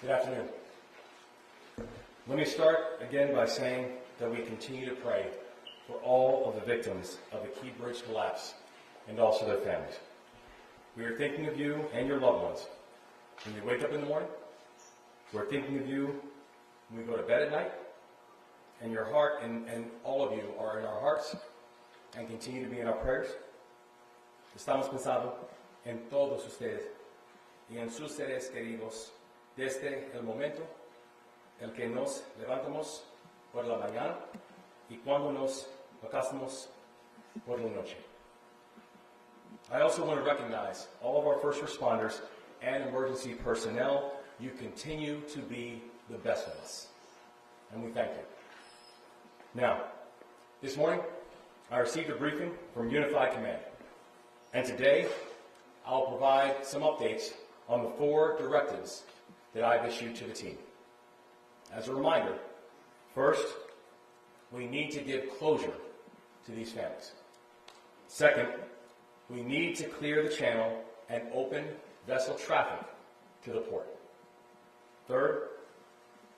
Good afternoon. Let me start again by saying that we continue to pray for all of the victims of the Key Bridge collapse and also their families. We are thinking of you and your loved ones when you wake up in the morning. We're thinking of you when we go to bed at night. And your heart and all of you are in our hearts and continue to be in our prayers. Estamos pensando en todos ustedes y en sus seres queridos desde el momento en que nos levantamos por la mañana y cuando nos acostamos por la noche. I also want to recognize all of our first responders and emergency personnel. You continue to be the best of us, and we thank you. Now, this morning, I received a briefing from Unified Command, and today I'll provide some updates on the 4 directives that I've issued to the team. As a reminder, first, we need to give closure to these families. Second, we need to clear the channel and open vessel traffic to the port. Third,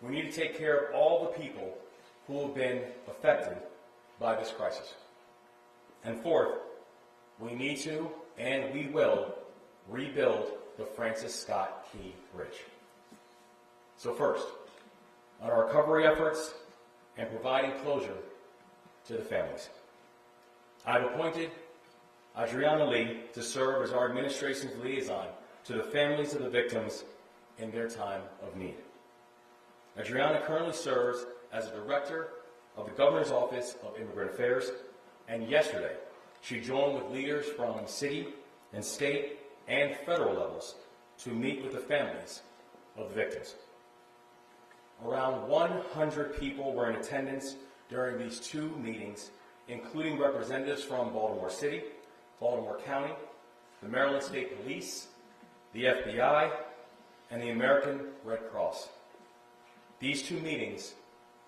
we need to take care of all the people who have been affected by this crisis. And fourth, we need to, and we will, rebuild the Francis Scott Key Bridge. So first, on our recovery efforts and providing closure to the families. I've appointed Adriana Lee to serve as our administration's liaison to the families of the victims in their time of need. Adriana currently serves as a director of the Governor's Office of Immigrant Affairs, and yesterday she joined with leaders from city and state and federal levels to meet with the families of the victims. Around 100 people were in attendance during these 2 meetings, including representatives from Baltimore City, Baltimore County, the Maryland State Police, the FBI, and the American Red Cross. These 2 meetings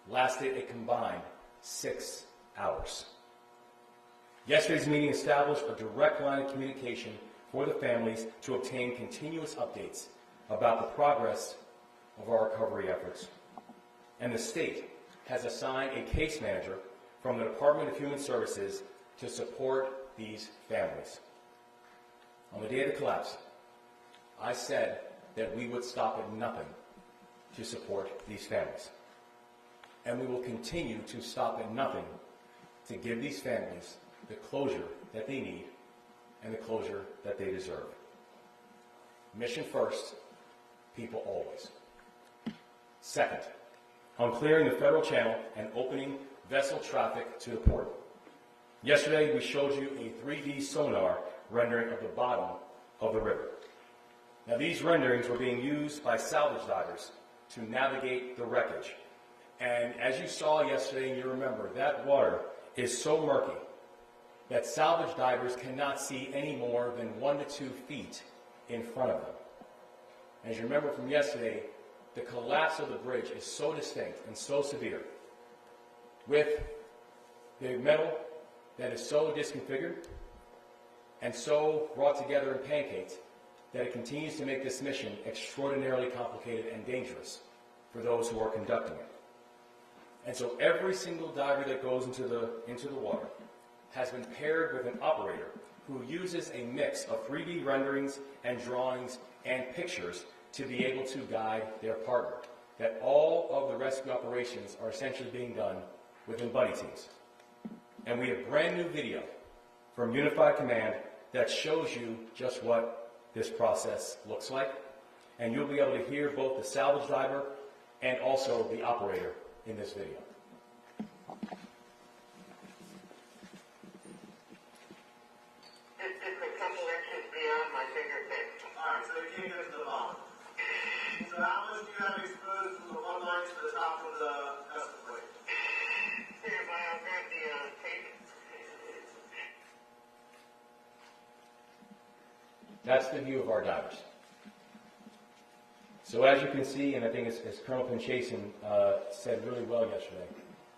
lasted a combined 6 hours. Yesterday's meeting established a direct line of communication for the families to obtain continuous updates about the progress of our recovery efforts. And the state has assigned a case manager from the Department of Human Services to support these families. On the day of the collapse, I said that we would stop at nothing to support these families. And we will continue to stop at nothing to give these families the closure that they need and the closure that they deserve. Mission first, people always. Second, on clearing the federal channel and opening vessel traffic to the port. Yesterday, we showed you a 3D sonar rendering of the bottom of the river. Now, these renderings were being used by salvage divers to navigate the wreckage. And as you saw yesterday, and you remember, that water is so murky that salvage divers cannot see any more than 1 to 2 feet in front of them. As you remember from yesterday, the collapse of the bridge is so distinct and so severe, with the metal that is so disconfigured and so brought together in pancakes, that it continues to make this mission extraordinarily complicated and dangerous for those who are conducting it. And so every single diver that goes into the water has been paired with an operator who uses a mix of 3D renderings and drawings and pictures to be able to guide their partner. That all of the rescue operations are essentially being done within buddy teams. And we have brand new video from Unified Command that shows you just what this process looks like. And you'll be able to hear both the salvage diver and also the operator in this video. It's a couple inches beyond my fingertips. Alright, so you can't get to the bottom. So how much do you have exposed from the one line to the top of the vessel plate? Stand by, I'll grab the tape. That's the view of our divers. So as you can see, and I think as Colonel Pinchason said really well yesterday,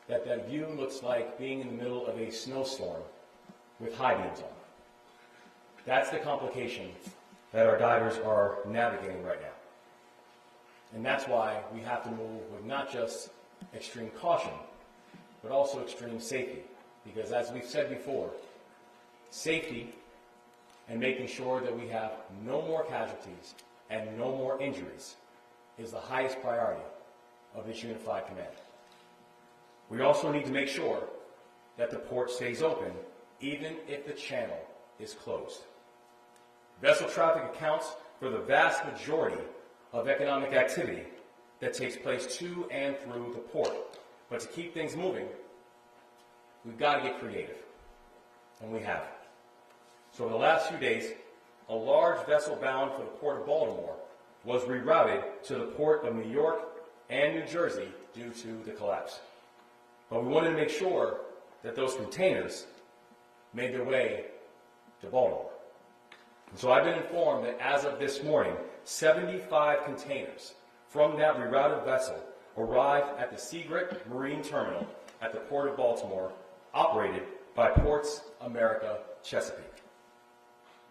that view looks like being in the middle of a snowstorm with high beams on. That's the complication that our divers are navigating right now. And that's why we have to move with not just extreme caution, but also extreme safety. Because as we've said before, safety and making sure that we have no more casualties and no more injuries is the highest priority of this unified command. We also need to make sure that the port stays open, even if the channel is closed. Vessel traffic accounts for the vast majority of economic activity that takes place to and through the port. But to keep things moving, we've got to get creative, and we have. So over the last few days, a large vessel bound for the port of Baltimore was rerouted to the port of New York and New Jersey due to the collapse. But we wanted to make sure that those containers made their way to Baltimore. And so I've been informed that as of this morning, 75 containers from that rerouted vessel arrived at the Seagrit Marine Terminal at the Port of Baltimore, operated by Ports America Chesapeake.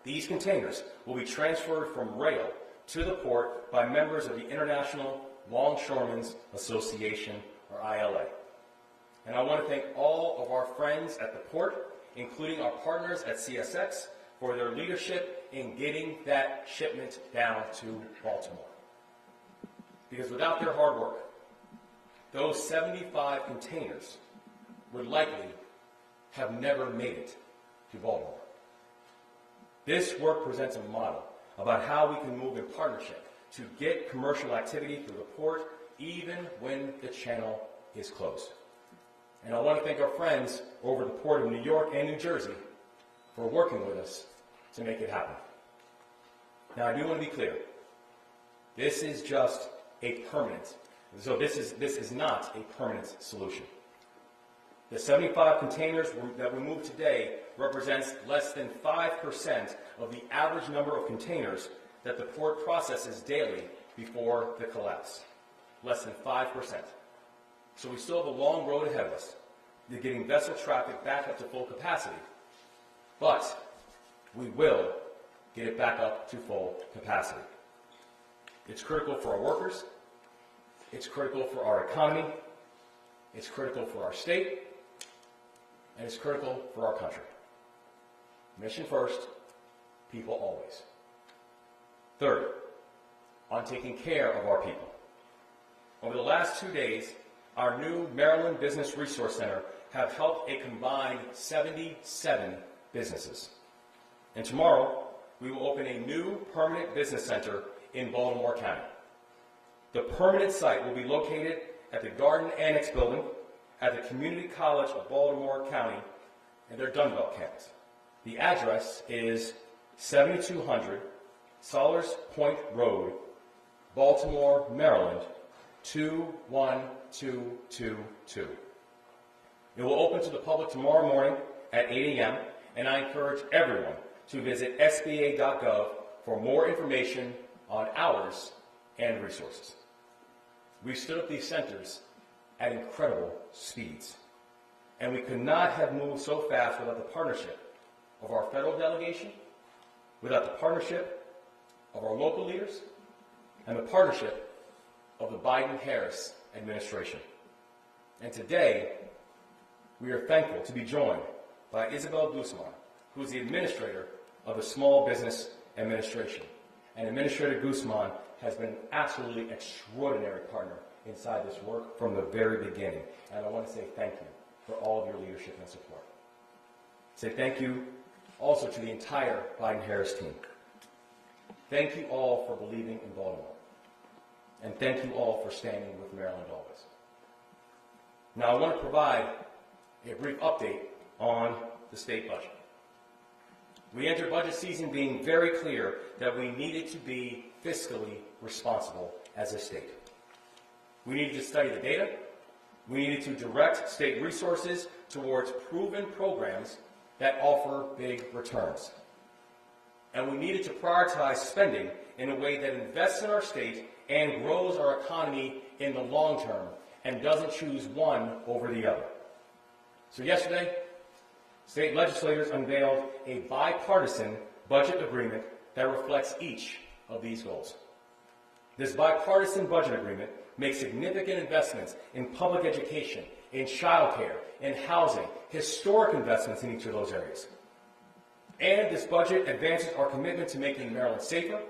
These containers will be transferred from rail to the port by members of the International Longshoremen's Association, or ILA. And I want to thank all of our friends at the port, including our partners at CSX, for their leadership in getting that shipment down to Baltimore. Because without their hard work, those 75 containers would likely have never made it to Baltimore. This work presents a model about how we can move in partnership to get commercial activity through the port even when the channel is closed. And I want to thank our friends over the Port of New York and New Jersey for working with us to make it happen. Now, I do want to be clear. This is just a permanent. So this is not a permanent solution. The 75 containers that we moved today represents less than 5% of the average number of containers that the port processes daily before the collapse. Less than 5%. So we still have a long road ahead of us to getting vessel traffic back up to full capacity. But we will get it back up to full capacity. It's critical for our workers. It's critical for our economy. It's critical for our state. And it's critical for our country. Mission first, people always. Third, on taking care of our people. Over the last 2 days, our new Maryland Business Resource Center have helped a combined 77 businesses. And tomorrow, we will open a new permanent business center in Baltimore County. The permanent site will be located at the Garden Annex Building at the Community College of Baltimore County and their Dunbelt campus. The address is 7200 Solars Point Road, Baltimore, Maryland, 21222. It will open to the public tomorrow morning at 8 a.m., and I encourage everyone to visit sba.gov for more information on hours and resources. We've stood up these centers at incredible speeds, and we could not have moved so fast without the partnership of our federal delegation, without the partnership of our local leaders, and the partnership of the Biden-Harris administration. And today, we are thankful to be joined by Isabel Guzman, who is the administrator of the Small Business Administration. And Administrator Guzman has been an absolutely extraordinary partner inside this work from the very beginning. And I want to say thank you for all of your leadership and support. Say thank you also to the entire Biden-Harris team. Thank you all for believing in Baltimore. And thank you all for standing with Maryland always. Now I want to provide a brief update on the state budget. We entered budget season being very clear that we needed to be fiscally responsible as a state. We needed to study the data. We needed to direct state resources towards proven programs that offer big returns. And we needed to prioritize spending in a way that invests in our state and grows our economy in the long term and doesn't choose one over the other. So yesterday, state legislators unveiled a bipartisan budget agreement that reflects each of these goals. This bipartisan budget agreement makes significant investments in public education, in childcare, in housing, historic investments in each of those areas. And this budget advances our commitment to making Maryland safer,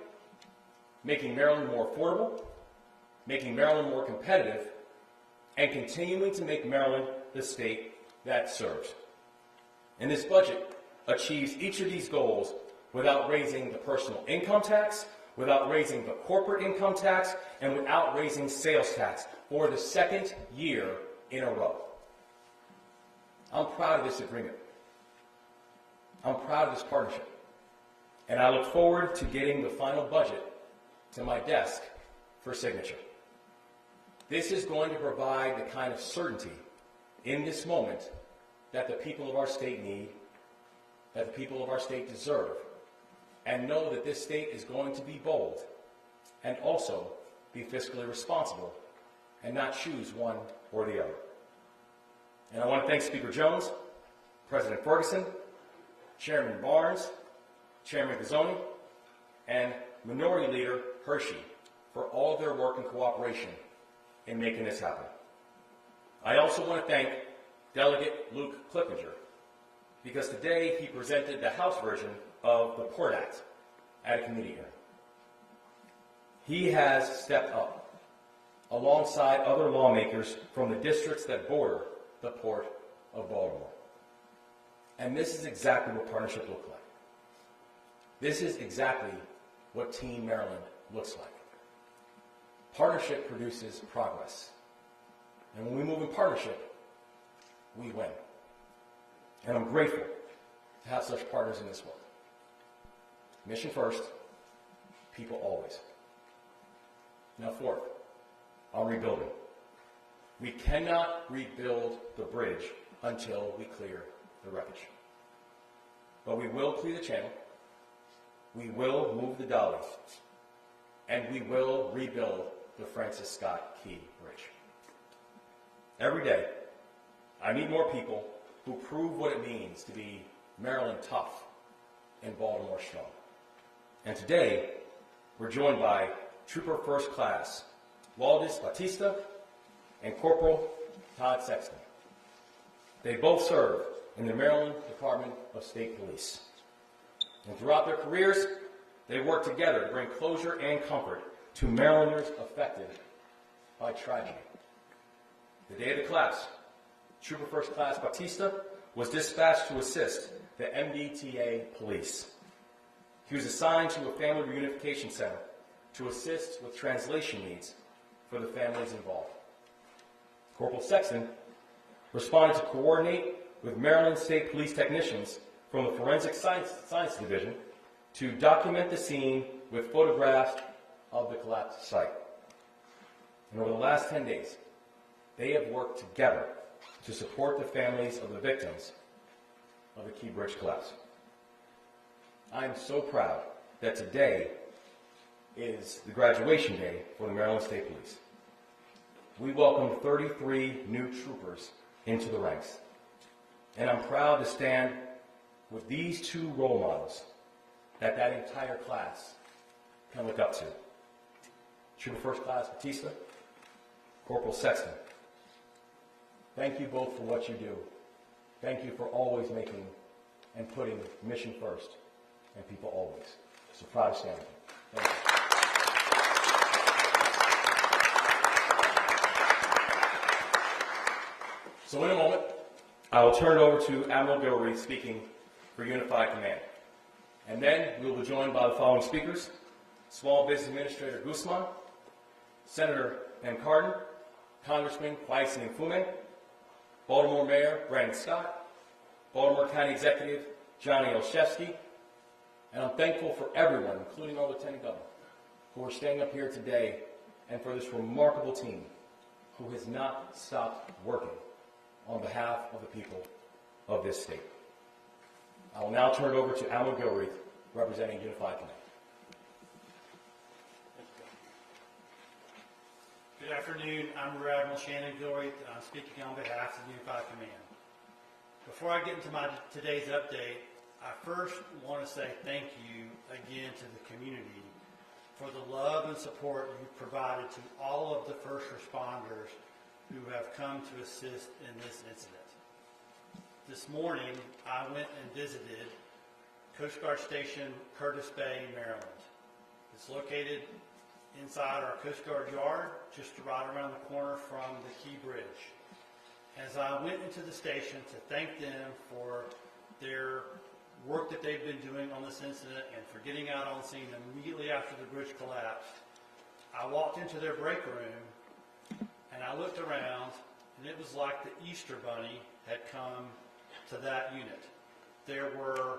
making Maryland more affordable, making Maryland more competitive, and continuing to make Maryland the state that serves. And this budget achieves each of these goals without raising the personal income tax, without raising the corporate income tax, and without raising sales tax for the second year in a row. I'm proud of this agreement. I'm proud of this partnership. And I look forward to getting the final budget to my desk for signature. This is going to provide the kind of certainty in this moment that the people of our state need, that the people of our state deserve, and know that this state is going to be bold and also be fiscally responsible and not choose one or the other. And I want to thank Speaker Jones, President Ferguson, Chairman Barnes, Chairman Guzman, and Minority Leader Hershey for all of their work and cooperation in making this happen. I also want to thank Delegate Luke Clippinger, because today he presented the House version of the Port Act at a committee hearing. He has stepped up alongside other lawmakers from the districts that border the Port of Baltimore. And this is exactly what partnership looks like. This is exactly what Team Maryland looks like. Partnership produces progress. And when we move in partnership, we win. And I'm grateful to have such partners in this work. Mission first, people always. Now fourth, on rebuilding. We cannot rebuild the bridge until we clear the wreckage. But we will clear the channel, we will move the dolly, and we will rebuild the Francis Scott Key Bridge. Every day, I meet more people who prove what it means to be Maryland tough and Baltimore strong. And today, we're joined by Trooper First Class Waldis Batista and Corporal Todd Sexton. They both serve in the Maryland Department of State Police. And throughout their careers, they work together to bring closure and comfort to Marylanders affected by tragedy. The day of the collapse, Trooper First Class Batista was dispatched to assist the MDTA police. He was assigned to a family reunification center to assist with translation needs for the families involved. Corporal Sexton responded to coordinate with Maryland State Police technicians from the Forensic Science Division to document the scene with photographs of the collapsed site. And over the last 10 days, they have worked together to support the families of the victims of the Key Bridge collapse. I am so proud that today is the graduation day for the Maryland State Police. We welcomed 33 new troopers into the ranks. And I'm proud to stand with these two role models that entire class can look up to. Trooper First Class Batista, Corporal Sexton. Thank you both for what you do. Thank you for always making and putting mission first and people always. So proud to stand with you. Thank you. So in a moment, I will turn it over to Admiral Gilreath speaking for Unified Command. And then we will be joined by the following speakers: Small Business Administrator Guzman, Senator Van Carden, Congressman Quaison Nfume, Baltimore Mayor Brandon Scott, Baltimore County Executive Johnny Olszewski, and I'm thankful for everyone, including our Lieutenant Governor, who are staying up here today, and for this remarkable team who has not stopped working on behalf of the people of this state. I will now turn it over to Admiral Gilreath, representing Unified Command. Good afternoon. I'm Rear Admiral Shannon Gilreath. I'm speaking on behalf of Unified Command. Before I get into today's update, I first want to say thank you again to the community for the love and support you've provided to all of the first responders who have come to assist in this incident. This morning, I went and visited Coast Guard Station, Curtis Bay, Maryland. It's located inside our Coast Guard yard, just right around the corner from the Key Bridge. As I went into the station to thank them for their work that they've been doing on this incident and for getting out on scene immediately after the bridge collapsed, I walked into their break room and I looked around, and it was like the Easter Bunny had come to that unit. There were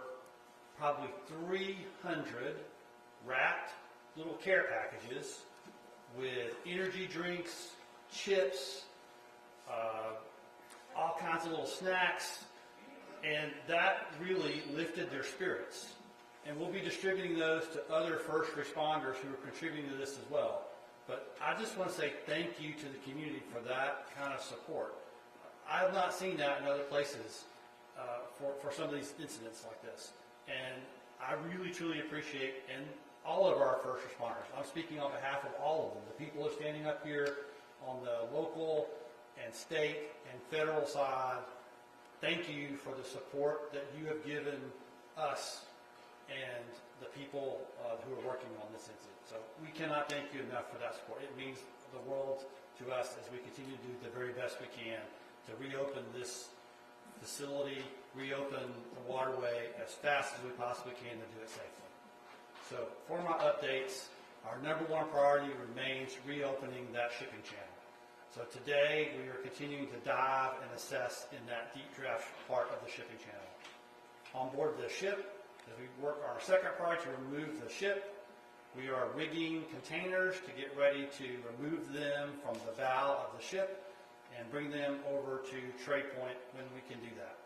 probably 300 wrapped little care packages with energy drinks, chips, all kinds of little snacks, and that really lifted their spirits. And we'll be distributing those to other first responders who are contributing to this as well. But I just want to say thank you to the community for that kind of support. I have not seen that in other places for some of these incidents like this. And I really, truly appreciate, and all of our first responders, I'm speaking on behalf of all of them, the people who are standing up here on the local and state and federal side, thank you for the support that you have given us and the people who are working on this incident. So we cannot thank you enough for that support. It means the world to us as we continue to do the very best we can to reopen this facility, reopen the waterway as fast as we possibly can to do it safely. So for my updates, our number one priority remains reopening that shipping channel. So today we are continuing to dive and assess in that deep draft part of the shipping channel. On board the ship, as we work on our second priority to remove the ship, we are rigging containers to get ready to remove them from the bow of the ship and bring them over to Trade Point when we can do that.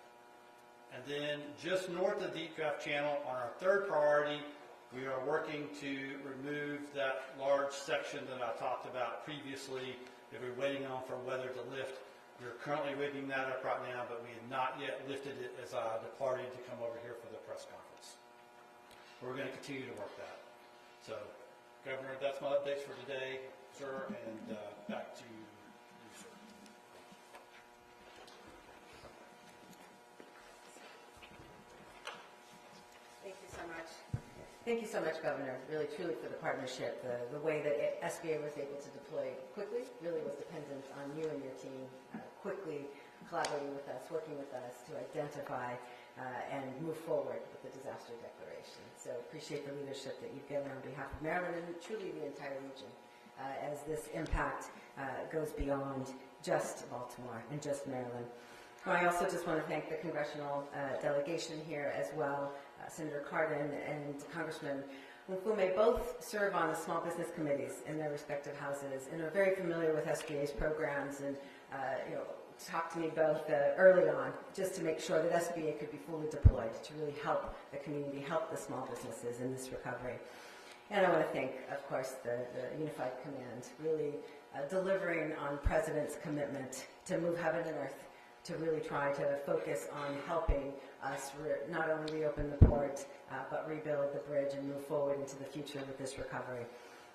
And then just north of the deep draft channel on our third priority, we are working to remove that large section that I talked about previously that we're waiting on for weather to lift. We're currently rigging that up right now, but we have not yet lifted it as I departed to come over here for the press conference. We're going to continue to work that. So, Governor, that's my updates for today, sir, and back to you, sir. Thank you so much. Thank you so much, Governor, really truly for the partnership. The way that SBA was able to deploy quickly really was dependent on you and your team quickly collaborating with us, working with us to identify and move forward with the disaster declaration. So appreciate the leadership that you've given on behalf of Maryland and truly the entire region as this impact goes beyond just Baltimore and just Maryland. I also just want to thank the congressional delegation here as well, Senator Cardin and Congressman Mfume, both serve on the small business committees in their respective houses and are very familiar with SBA's programs and talked to me both early on just to make sure that SBA could be fully deployed to really help the community, help the small businesses in this recovery. And I want to thank, of course, the Unified Command, really delivering on President's commitment to move heaven and earth, to really try to focus on helping us not only reopen the port, but rebuild the bridge and move forward into the future with this recovery.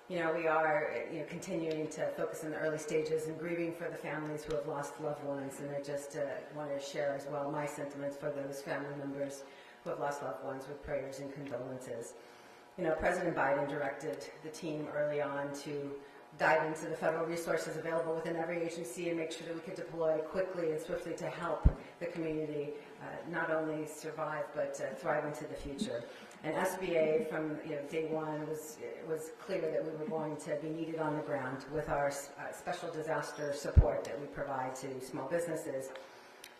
We are continuing to focus in the early stages and grieving for the families who have lost loved ones, and I just want to share as well my sentiments for those family members who have lost loved ones with prayers and condolences. President Biden directed the team early on to dive into the federal resources available within every agency and make sure that we could deploy quickly and swiftly to help the community not only survive but thrive into the future. And SBA from day one was clear that we were going to be needed on the ground with our special disaster support that we provide to small businesses.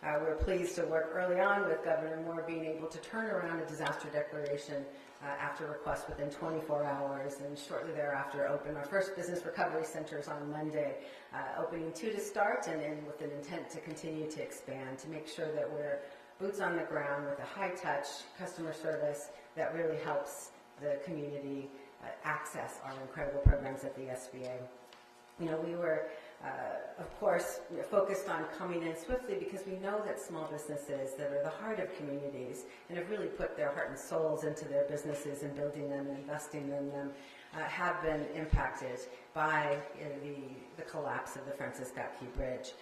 We're pleased to work early on with Governor Moore being able to turn around a disaster declaration after request within 24 hours, and shortly thereafter open our first business recovery centers on Monday, opening 2 to start and with an intent to continue to expand to make sure that we're boots on the ground with a high-touch customer service that really helps the community access our incredible programs at the SBA. We were of course, focused on coming in swiftly because we know that small businesses that are the heart of communities and have really put their heart and souls into their businesses and building them and investing in them have been impacted by the collapse of the Francis Scott Key Bridge.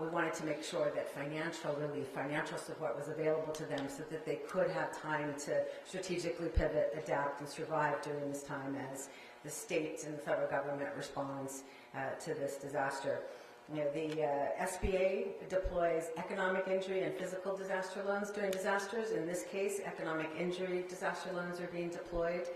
We wanted to make sure that financial relief, financial support was available to them so that they could have time to strategically pivot, adapt, and survive during this time as the state and the federal government responds to this disaster. You know, the SBA deploys economic injury and physical disaster loans during disasters. In this case, economic injury disaster loans are being deployed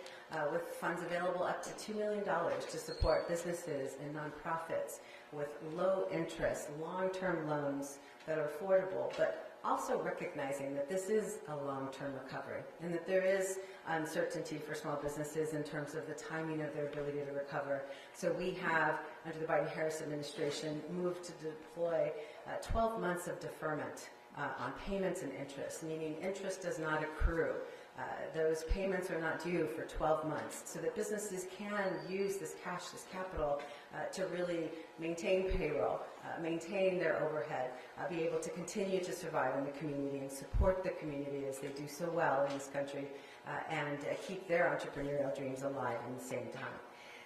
with funds available up to $2 million to support businesses and nonprofits with low interest, long-term loans that are affordable, but also recognizing that this is a long-term recovery and that there is uncertainty for small businesses in terms of the timing of their ability to recover. So we have, under the Biden-Harris administration, moved to deploy 12 months of deferment on payments and interest, meaning interest does not accrue. Those payments are not due for 12 months, so that businesses can use this cash, this capital, to really maintain payroll, maintain their overhead, be able to continue to survive in the community and support the community as they do so well in this country, and keep their entrepreneurial dreams alive in the same time.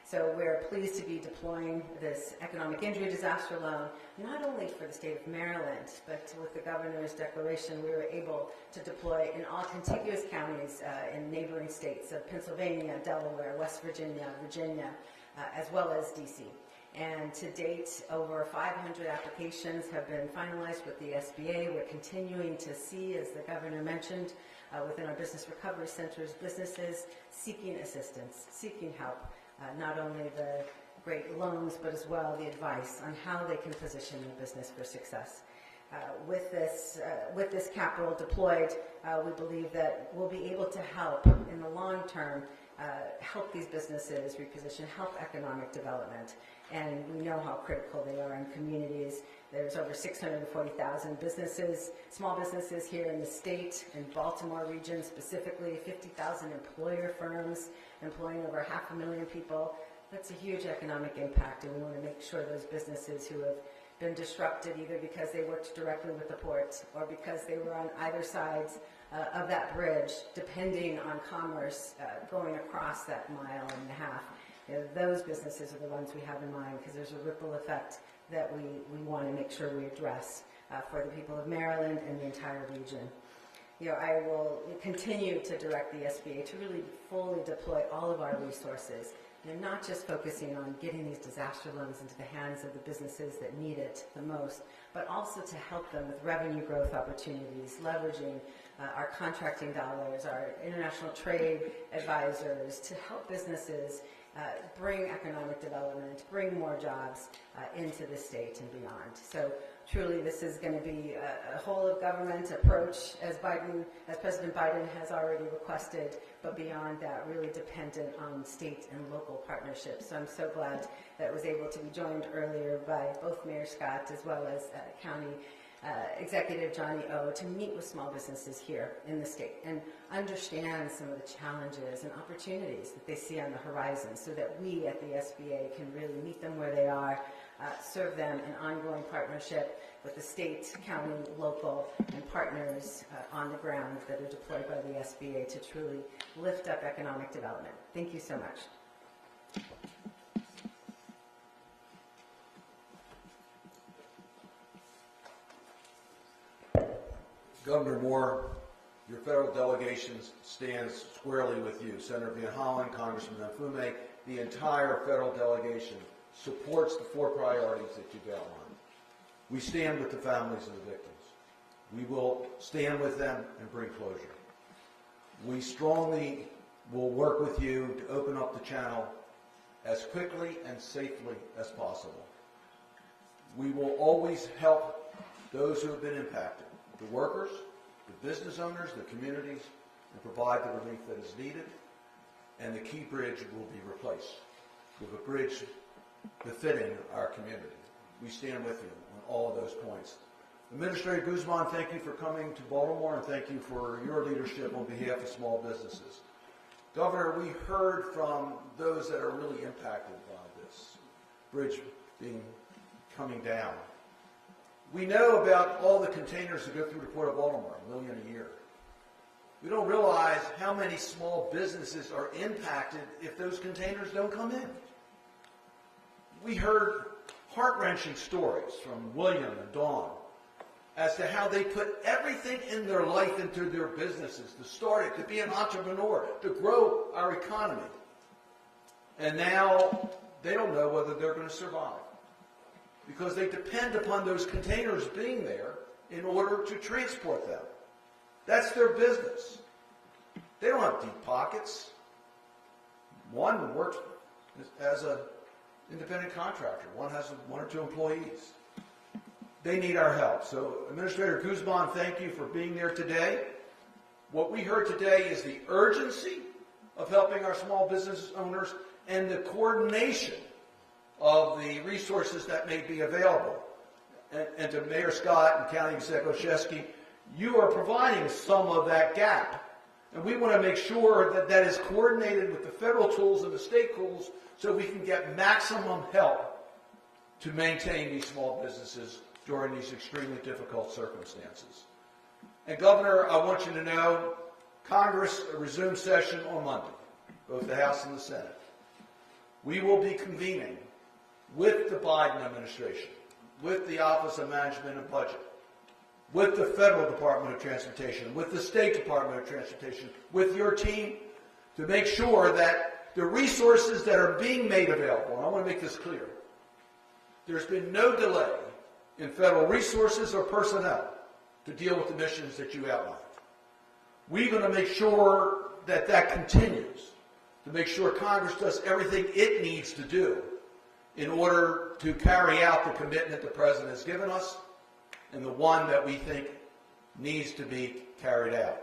So we're pleased to be deploying this economic injury disaster loan, not only for the state of Maryland, but with the governor's declaration, we were able to deploy in all contiguous counties in neighboring states of Pennsylvania, Delaware, West Virginia, as well as DC. And to date, over 500 applications have been finalized with the SBA. We're continuing to see, as the governor mentioned, within our business recovery centers, businesses seeking assistance, seeking help. Not only the great loans, but as well the advice on how they can position their business for success. With this capital deployed, we believe that we'll be able to help in the long term, help these businesses reposition, help economic development. And we know how critical they are in communities. There's over 640,000 businesses, small businesses here in the state, in Baltimore region specifically, 50,000 employer firms employing over 500,000 people. That's a huge economic impact, and we want to make sure those businesses who have been disrupted either because they worked directly with the port or because they were on either sides of that bridge, depending on commerce going across that mile and a half. You know, those businesses are the ones we have in mind because there's a ripple effect that we want to make sure we address for the people of Maryland and the entire region. You know, I will continue to direct the SBA to really fully deploy all of our resources. You know, not just focusing on getting these disaster loans into the hands of the businesses that need it the most, but also to help them with revenue growth opportunities, leveraging our contracting dollars, our international trade advisors to help businesses bring economic development, bring more jobs into the state and beyond. So truly this is going to be a whole of government approach as President Biden has already requested, but beyond that really dependent on state and local partnerships. So I'm so glad that I was able to be joined earlier by both Mayor Scott as well as County Executive Johnny O to meet with small businesses here in the state and understand some of the challenges and opportunities that they see on the horizon so that we at the SBA can really meet them where they are, serve them in ongoing partnership with the state, county, local, and partners on the ground that are deployed by the SBA to truly lift up economic development. Thank you so much. Governor Moore, your federal delegation stands squarely with you. Senator Van Hollen, Congressman Mfume, the entire federal delegation supports the 4 priorities that you've outlined. We stand with the families of the victims. We will stand with them and bring closure. We strongly will work with you to open up the channel as quickly and safely as possible. We will always help those who have been impacted. The workers, the business owners, the communities, and provide the relief that is needed, and the Key Bridge will be replaced with a bridge befitting our community. We stand with you on all of those points. Administrator Guzman, thank you for coming to Baltimore, and thank you for your leadership on behalf of small businesses. Governor, we heard from those that are really impacted by this bridge coming down. We know about all the containers that go through the Port of Baltimore, 1 million a year. We don't realize how many small businesses are impacted if those containers don't come in. We heard heart-wrenching stories from William and Dawn as to how they put everything in their life into their businesses, to start it, to be an entrepreneur, to grow our economy. And now they don't know whether they're going to survive because they depend upon those containers being there in order to transport them. That's their business. They don't have deep pockets. One works as an independent contractor. One has 1 or 2 employees. They need our help. So, Administrator Guzman, thank you for being there today. What we heard today is the urgency of helping our small business owners and the coordination of the resources that may be available. And to Mayor Scott and County Executive Oshesky, you are providing some of that gap. And we want to make sure that that is coordinated with the federal tools and the state tools so we can get maximum help to maintain these small businesses during these extremely difficult circumstances. And Governor, I want you to know, Congress resumes session on Monday, both the House and the Senate. We will be convening with the Biden administration, with the Office of Management and Budget, with the Federal Department of Transportation, with the State Department of Transportation, with your team, to make sure that the resources that are being made available, and I want to make this clear, there's been no delay in federal resources or personnel to deal with the missions that you outlined. We're going to make sure that that continues, to make sure Congress does everything it needs to do in order to carry out the commitment the President has given us and the one that we think needs to be carried out.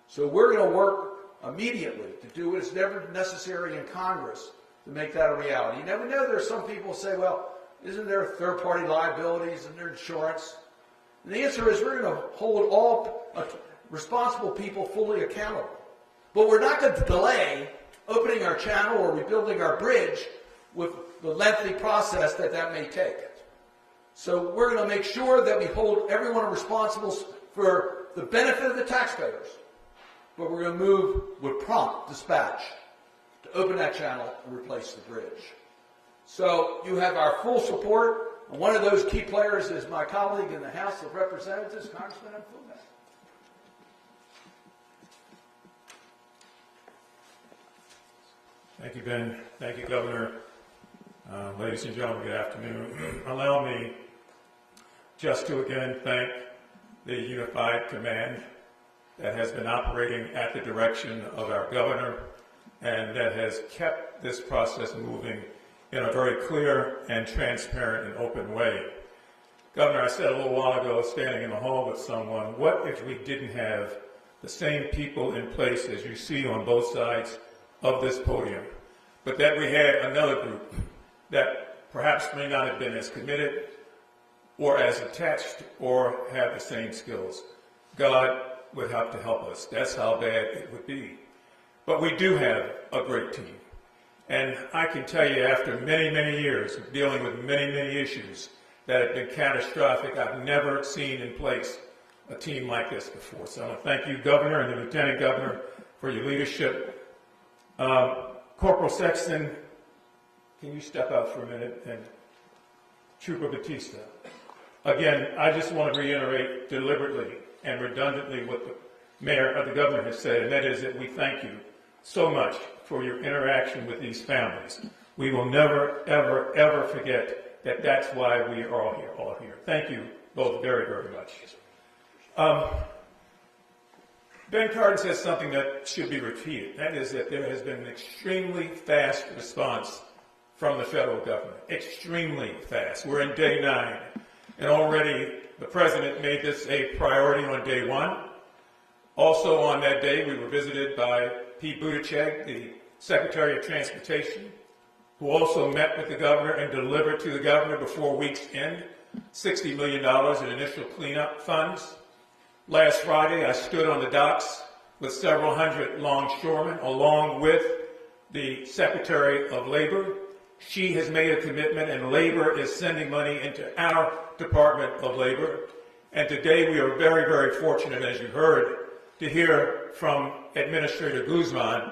So we're going to work immediately to do what is never necessary in Congress to make that a reality. You never know, there are some people who say, well, isn't there third-party liabilities and their insurance? And the answer is we're going to hold all responsible people fully accountable. But we're not going to delay opening our channel or rebuilding our bridge with the lengthy process that that may take. So we're going to make sure that we hold everyone responsible for the benefit of the taxpayers. But we're going to move with prompt dispatch to open that channel and replace the bridge. So you have our full support. And one of those key players is my colleague in the House of Representatives, Congressman Fullback. Thank you, Ben. Thank you, Governor. Ladies and gentlemen, good afternoon. Allow me just to again thank the Unified Command that has been operating at the direction of our governor and that has kept this process moving in a very clear and transparent and open way. Governor, I said a little while ago, standing in the hall with someone, what if we didn't have the same people in place as you see on both sides of this podium, but that we had another group that perhaps may not have been as committed or as attached or have the same skills. God would have to help us. That's how bad it would be. But we do have a great team. And I can tell you after many, many years of dealing with many, many issues that have been catastrophic, I've never seen in place a team like this before. So I want to thank you, Governor, and the Lieutenant Governor for your leadership. Corporal Sexton, can you step out for a minute? And Trooper Batista. Again, I just want to reiterate deliberately and redundantly what the Mayor of the Governor has said, and that is that we thank you so much for your interaction with these families. We will never, ever, ever forget that that's why we are all here. Thank you both very, very much. Ben Cardin says something that should be repeated. That is that there has been an extremely fast response from the federal government. Extremely fast. We're in day 9. And already the President made this a priority on day 1. Also on that day, we were visited by Pete Buttigieg, the Secretary of Transportation, who also met with the governor and delivered to the governor before week's end $60 million in initial cleanup funds. Last Friday, I stood on the docks with several hundred longshoremen, along with the Secretary of Labor. She has made a commitment, and Labor is sending money into our Department of Labor. And today we are very, very fortunate, as you heard, to hear from Administrator Guzman,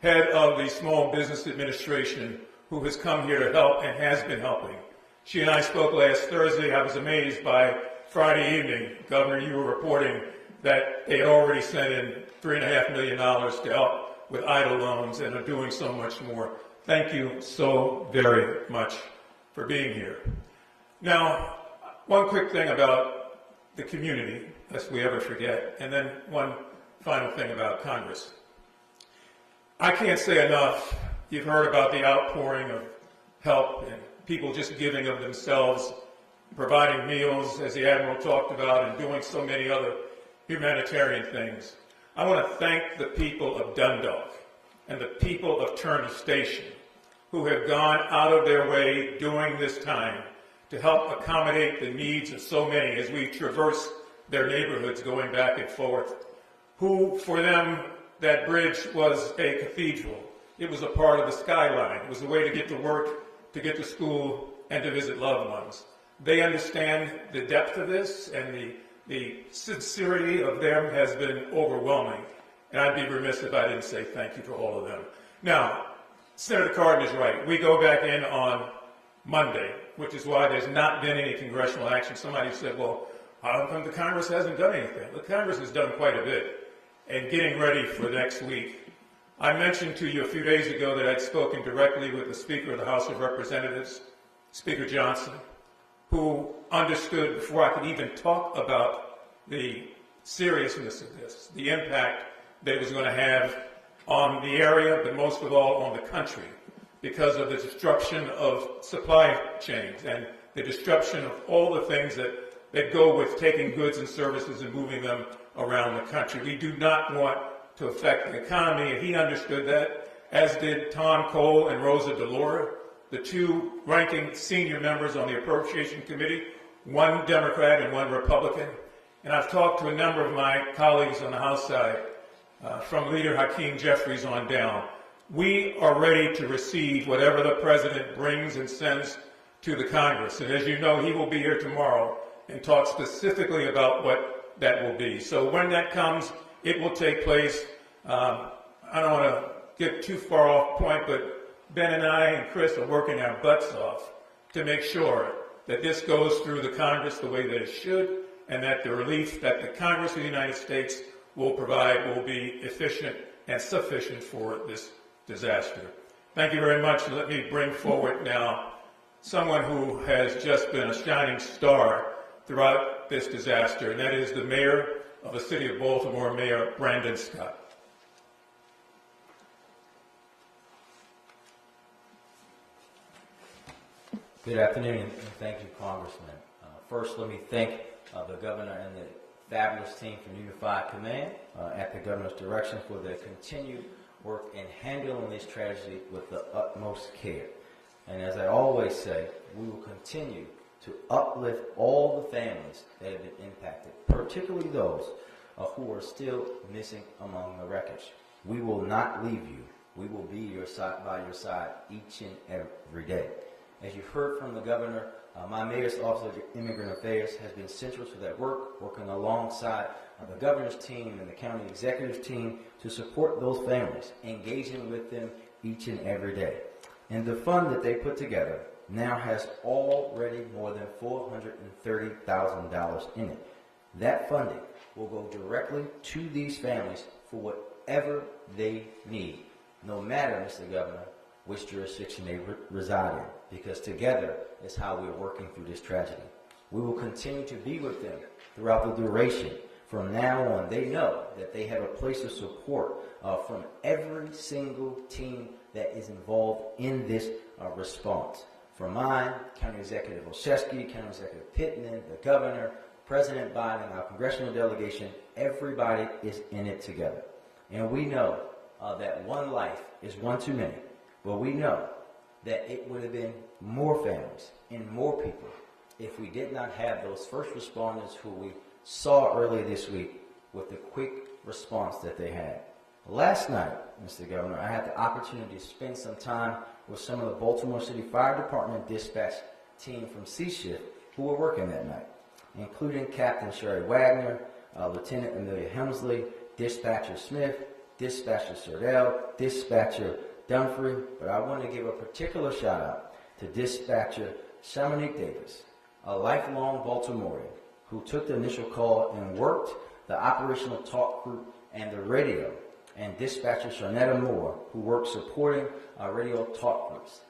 head of the Small Business Administration, who has come here to help and has been helping. She and I spoke last Thursday. I was amazed by Friday evening. Governor, you were reporting that they had already sent in $3.5 million to help with EIDL loans and are doing so much more. Thank you so very much for being here. Now, one quick thing about the community, lest we ever forget, and then one final thing about Congress. I can't say enough. You've heard about the outpouring of help and people just giving of themselves, providing meals, as the Admiral talked about, and doing so many other humanitarian things. I want to thank the people of Dundalk and the people of Turner Station who have gone out of their way during this time to help accommodate the needs of so many as we traverse their neighborhoods going back and forth. Who, for them, that bridge was a cathedral. It was a part of the skyline. It was a way to get to work, to get to school, and to visit loved ones. They understand the depth of this, and the sincerity of them has been overwhelming. And I'd be remiss if I didn't say thank you to all of them. Now, Senator Cardin is right. We go back in on Monday, which is why there's not been any congressional action. Somebody said, well, how come the Congress hasn't done anything? The Congress has done quite a bit. And getting ready for next week. I mentioned to you a few days ago that I'd spoken directly with the Speaker of the House of Representatives, Speaker Johnson, who understood before I could even talk about the seriousness of this, the impact that it was going to have on the area, but most of all on the country, because of the disruption of supply chains and the disruption of all the things that go with taking goods and services and moving them around the country. We do not want to affect the economy, and he understood that, as did Tom Cole and Rosa DeLauro, the two ranking senior members on the Appropriation Committee, one Democrat and one Republican. And I've talked to a number of my colleagues on the House side, from Leader Hakeem Jeffries on down. We are ready to receive whatever the President brings and sends to the Congress. And as you know, he will be here tomorrow and talk specifically about what that will be. So when that comes, it will take place. I don't want to get too far off point, but Ben and I and Chris are working our butts off to make sure that this goes through the Congress the way that it should, and that the relief that the Congress of the United States will provide will be efficient and sufficient for this disaster. Thank you very much. Let me bring forward now someone who has just been a shining star throughout this disaster, and that is the mayor of the city of Baltimore, Mayor Brandon Scott. Good afternoon, and thank you, Congressman. First, let me thank the governor and the fabulous team from Unified Command at the governor's direction for their continued work in handling this tragedy with the utmost care. And as I always say, we will continue to uplift all the families that have been impacted, particularly those who are still missing among the wreckage. We will not leave you. We will be by your side each and every day. As you've heard from the governor, my mayor's Office of Immigrant Affairs has been central to that work, working alongside the governor's team and the county executive team to support those families, engaging with them each and every day. And the fund that they put together now has already more than $430,000 in it. That funding will go directly to these families for whatever they need, no matter, Mr. Governor, which jurisdiction they reside in, because together is how we're working through this tragedy. We will continue to be with them throughout the duration. From now on, they know that they have a place of support from every single team that is involved in this response. From mine, County Executive Olszewski, County Executive Pittman, the governor, President Biden, our congressional delegation, everybody is in it together. And we know that one life is one too many, but we know that it would have been more families and more people if we did not have those first responders who we saw earlier this week with the quick response that they had. Last night, Mr. Governor, I had the opportunity to spend some time with some of the Baltimore City Fire Department dispatch team from C-Shift who were working that night, including Captain Sherry Wagner, Lieutenant Amelia Hemsley, Dispatcher Smith, Dispatcher Sordell, Dispatcher Dunphy, but I want to give a particular shout out to Dispatcher Shamanique Davis, a lifelong Baltimorean who took the initial call and worked the operational talk group and the radio, and Dispatcher Sharnetta Moore, who worked supporting our radio talk groups,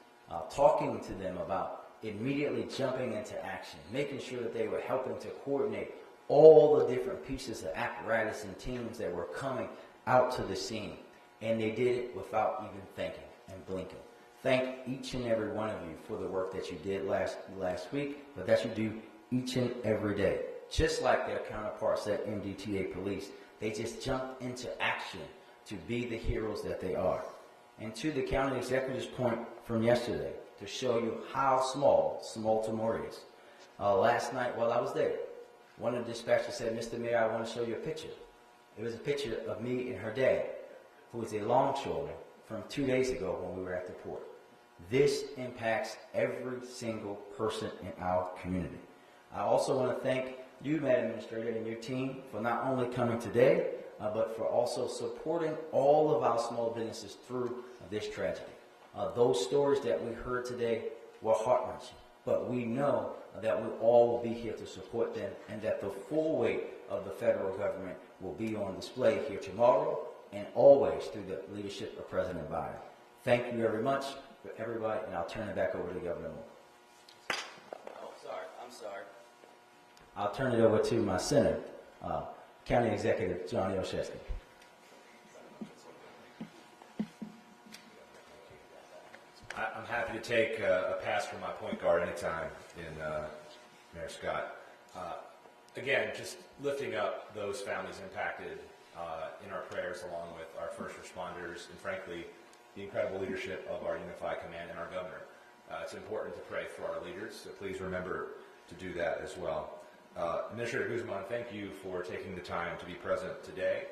talking to them about immediately jumping into action, making sure that they were helping to coordinate all the different pieces of apparatus and teams that were coming out to the scene. And they did it without even thinking and blinking. Thank each and every one of you for the work that you did last week, but that you do each and every day. Just like their counterparts at MDTA Police, they just jumped into action to be the heroes that they are. And to the county executive's point from yesterday, to show you how small Baltimore is. Last night while I was there, one of the dispatchers said, "Mr. Mayor, I want to show you a picture." It was a picture of me and her dad, who is a longshoreman from 2 days ago when we were at the port. This impacts every single person in our community. I also want to thank you, Madam Administrator, and your team for not only coming today, but for also supporting all of our small businesses through this tragedy. Those stories that we heard today were heart-wrenching, but we know that we all will be here to support them, and that the full weight of the federal government will be on display here tomorrow and always through the leadership of President Biden. Thank you very much for everybody, and I'll turn it back over to Governor Moore. I'm sorry. I'll turn it over to my senator, County Executive Johnny Olszewski. I'm happy to take a pass from my point guard anytime in Mayor Scott. Again, just lifting up those families impacted in our prayers, along with our first responders, and frankly, the incredible leadership of our Unified Command and our governor. It's important to pray for our leaders, so please remember to do that as well. Administrator Guzman, thank you for taking the time to be present today,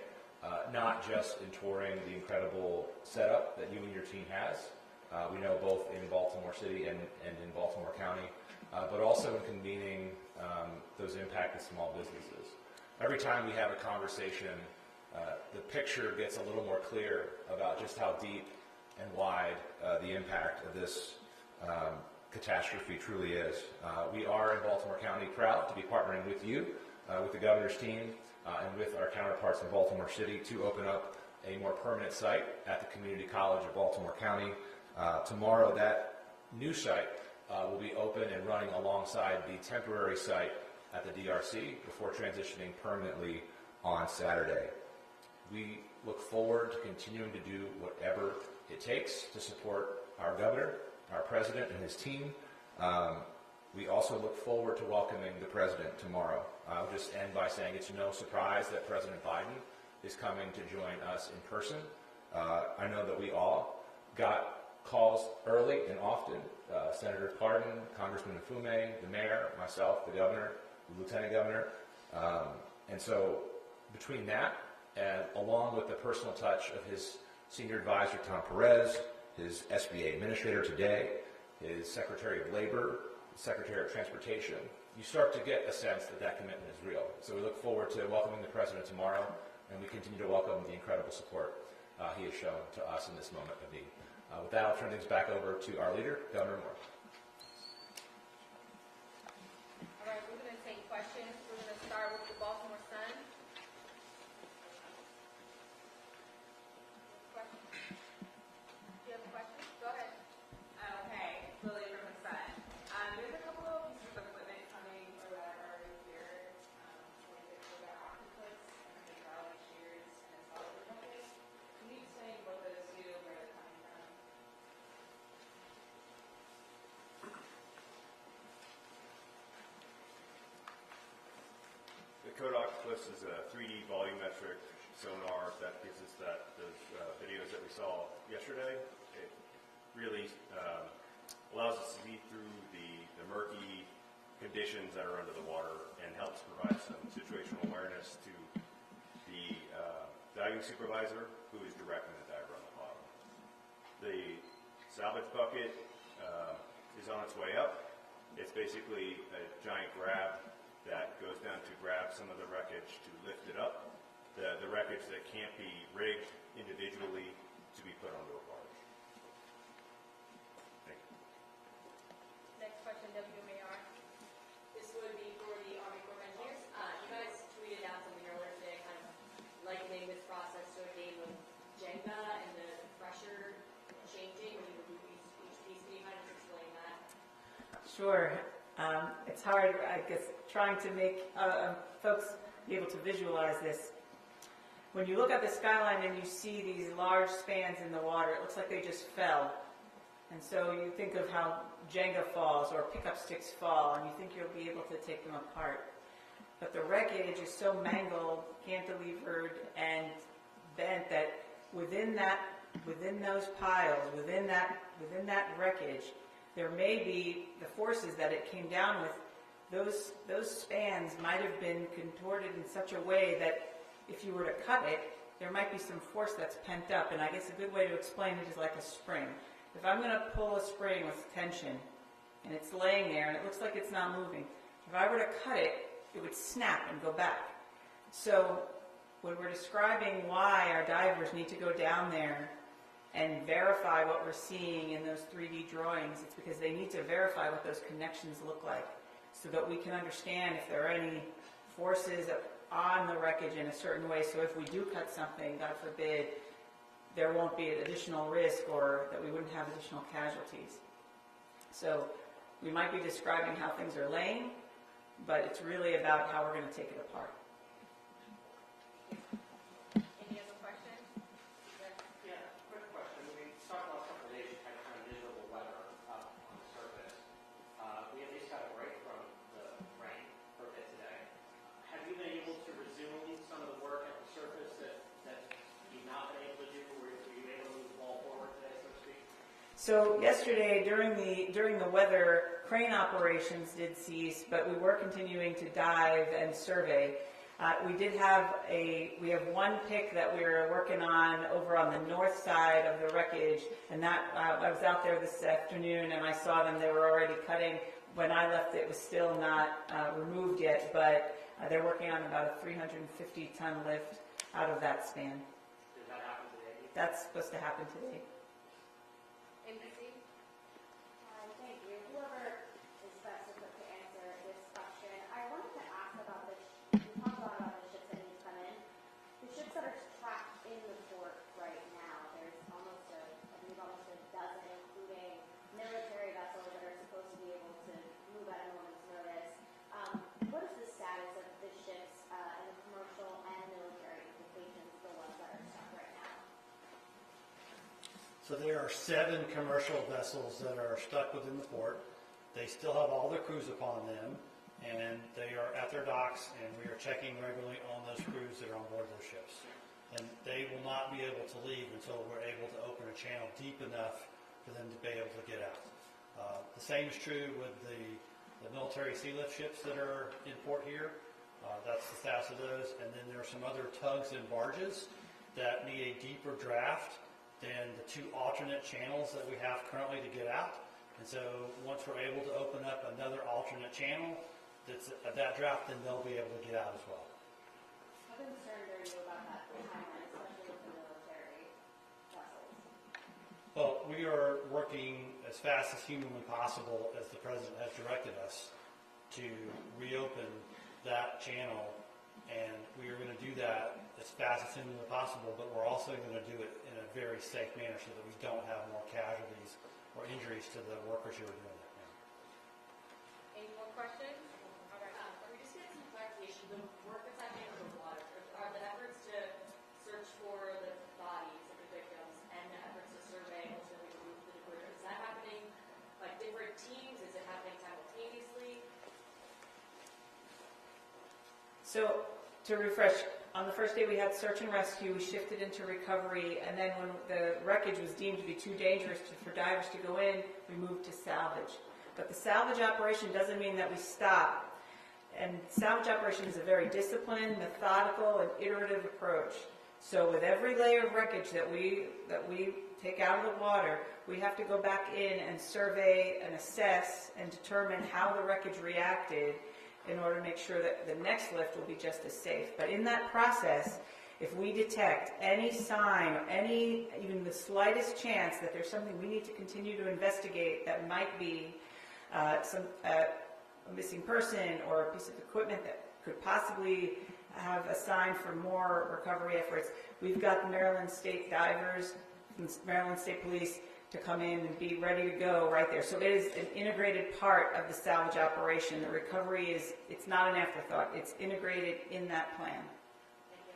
not just in touring the incredible setup that you and your team has. We know both in Baltimore City and in Baltimore County, but also in convening those impacted small businesses. Every time we have a conversation, the picture gets a little more clear about just how deep and wide the impact of this catastrophe truly is. We are in Baltimore County proud to be partnering with you, with the governor's team, and with our counterparts in Baltimore City to open up a more permanent site at the Community College of Baltimore County. Tomorrow, that new site will be open and running alongside the temporary site at the DRC before transitioning permanently on Saturday. We look forward to continuing to do whatever it takes to support our governor, our president, and his team. We also look forward to welcoming the president tomorrow. I'll just end by saying it's no surprise that President Biden is coming to join us in person. I know that we all got calls early and often. Senator Cardin, Congressman Mfume, the mayor, myself, the governor, the lieutenant governor. And so between that, and along with the personal touch of his senior advisor, Tom Perez, his SBA administrator today, his Secretary of Labor, Secretary of Transportation, you start to get a sense that that commitment is real. So we look forward to welcoming the president tomorrow, and we continue to welcome the incredible support he has shown to us in this moment of need. With that, I'll turn things back over to our leader, Governor Moore. All right, we're going to take questions. We're going to start with the Baltimore Sun. Do you have a question? Go ahead. Okay, Lily from the Sun. There's a couple of pieces of equipment coming or that are already here. For the octopus and the garlic shears and solid buckets. Can you explain what those do, where they're coming from? The Code Octopus is a 3D volumetric sonar that gives us those videos that we saw yesterday. It really allows us to see through the murky conditions that are under the water and helps provide some situational awareness to the diving supervisor who is directing the diver on the bottom. The salvage bucket is on its way up. It's basically a giant grab that goes down to grab some of the wreckage to lift it up. the wreckage that can't be rigged individually to be put onto a barge. Thank you. Next question, WMAR. This would be for the Army Corps of Engineers. You guys tweeted out something earlier today, kind of likening this process to a game of Jenga and the pressure changing when you remove each piece. Can you kind of just explain that? Sure. It's hard, I guess, trying to make folks be able to visualize this. When you look at the skyline and you see these large spans in the water, it looks like they just fell. And so you think of how Jenga falls or pickup sticks fall, and you think you'll be able to take them apart. But the wreckage is so mangled, cantilevered, and bent that within those piles, within that wreckage, there may be the forces that it came down with. Those spans might have been contorted in such a way that if you were to cut it, there might be some force that's pent up. And I guess a good way to explain it is like a spring. If I'm going to pull a spring with tension, and it's laying there, and it looks like it's not moving, if I were to cut it, it would snap and go back. So when we're describing why our divers need to go down there and verify what we're seeing in those 3D drawings, it's because they need to verify what those connections look like so that we can understand if there are any forces on the wreckage in a certain way. So if we do cut something, God forbid, there won't be an additional risk or that we wouldn't have additional casualties. So we might be describing how things are laying, but it's really about how we're going to take it apart. Any other questions? Yeah, quick question. We talked about a couple of days, you had kind of miserable weather up on the surface. We at least got a break from the rain for a bit today. Have you been able to resume some of the work at the surface that you've not been able to do? Were you able to move the ball forward today, so to speak? So yesterday, during the weather, crane operations did cease, but we were continuing to dive and survey. We have one pick that we're working on over on the north side of the wreckage, and that I was out there this afternoon and I saw them. They were already cutting. When I left, it was still not removed yet, but they're working on about a 350-ton lift out of that span. Did that happen today? That's supposed to happen today. NBC? Hi, thank you. Whoever is best equipped to answer this question, I wanted to ask about we talked a lot about the ships that need to come in. The ships that are trapped in the port right now, there's almost a dozen, including military vessels that are supposed to be able to move at a moment's notice. What is the status of the ships and the commercial and military implications of the ones that are stuck right now? So there are 7 commercial vessels that are stuck within the port. They still have all their crews upon them, and they are at their docks, and we are checking regularly on those crews that are on board those ships. And they will not be able to leave until we're able to open a channel deep enough for them to be able to get out. The same is true with the military sea lift ships that are in port here. That's the status of those. And then there are some other tugs and barges that need a deeper draft than the 2 alternate channels that we have currently to get out. And so once we're able to open up another alternate channel that's at that draft, then they'll be able to get out as well. How concerned are you about that timeline, especially with the military vessels? Well, we are working as fast as humanly possible, as the President has directed us, to reopen that channel. And we are going to do that as fast as humanly possible, but we're also going to do it in a very safe manner so that we don't have more casualties or injuries to the workers who are doing that now. Any more questions? All right. Let me just get some clarification. The work that's happening under the water, are the efforts to search for the bodies of the victims and the efforts to survey and ultimately remove the debris, is that happening like different teams? Is it happening simultaneously? So to refresh, on the first day we had search and rescue, we shifted into recovery, and then when the wreckage was deemed to be too dangerous for divers to go in, we moved to salvage. But the salvage operation doesn't mean that we stop. And salvage operation is a very disciplined, methodical, and iterative approach. So with every layer of wreckage that we take out of the water, we have to go back in and survey and assess and determine how the wreckage reacted in order to make sure that the next lift will be just as safe. But in that process, If we detect any sign, even the slightest chance that there's something we need to continue to investigate that might be a missing person or a piece of equipment that could possibly have a sign for more recovery efforts, we've got the Maryland State Divers and Maryland State Police to come in and be ready to go right there. So it is an integrated part of the salvage operation. The recovery it's not an afterthought. It's integrated in that plan. Thank you.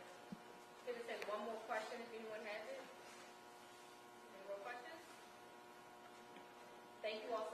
Can we take one more question if anyone has it? Any more questions? Thank you all